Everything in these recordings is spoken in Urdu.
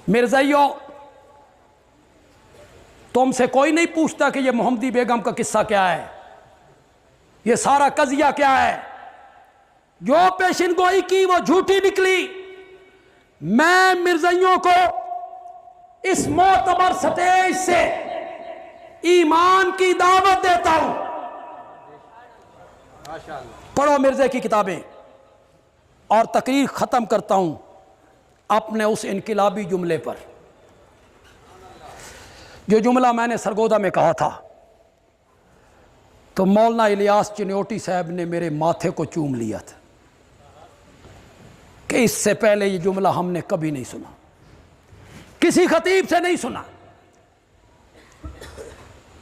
مرزائیوں، تم سے کوئی نہیں پوچھتا کہ یہ محمدی بیگم کا قصہ کیا ہے، یہ سارا قضیہ کیا ہے۔ جو پیشن گوئی کی وہ جھوٹی نکلی۔ میں مرزائیوں کو اس معتبر سٹیج سے ایمان کی دعوت دیتا ہوں۔ پڑھو مرزا کی کتابیں، اور تقریر ختم کرتا ہوں اپنے اس انقلابی جملے پر، جو جملہ میں نے سرگودا میں کہا تھا تو مولانا الیاس چنیوٹی صاحب نے میرے ماتھے کو چوم لیا تھا کہ اس سے پہلے یہ جملہ ہم نے کبھی نہیں سنا، کسی خطیب سے نہیں سنا۔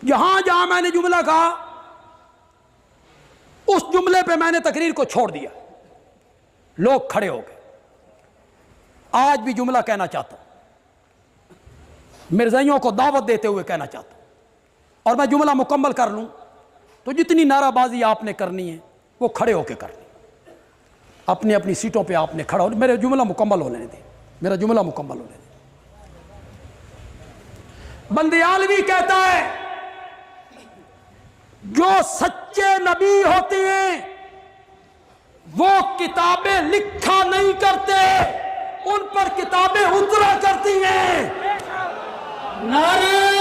جہاں جہاں میں نے جملہ کہا اس جملے پہ میں نے تقریر کو چھوڑ دیا، لوگ کھڑے ہو گئے۔ آج بھی جملہ کہنا چاہتا ہوں، مرزائیوں کو دعوت دیتے ہوئے کہنا چاہتا ہوں، اور میں جملہ مکمل کر لوں تو جتنی نعرہ بازی آپ نے کرنی ہے وہ کھڑے ہو کے کرنی، اپنی اپنی سیٹوں پہ آپ نے کھڑا ہو، میرے جملہ مکمل ہونے دیں، میرا جملہ مکمل ہونے دیں۔ بندیالوی کہتا ہے جو سچے نبی ہوتے ہیں وہ کتابیں لکھا نہیں کرتے، ان پر کتابیں اترا کرتی ہیں۔ نعرہ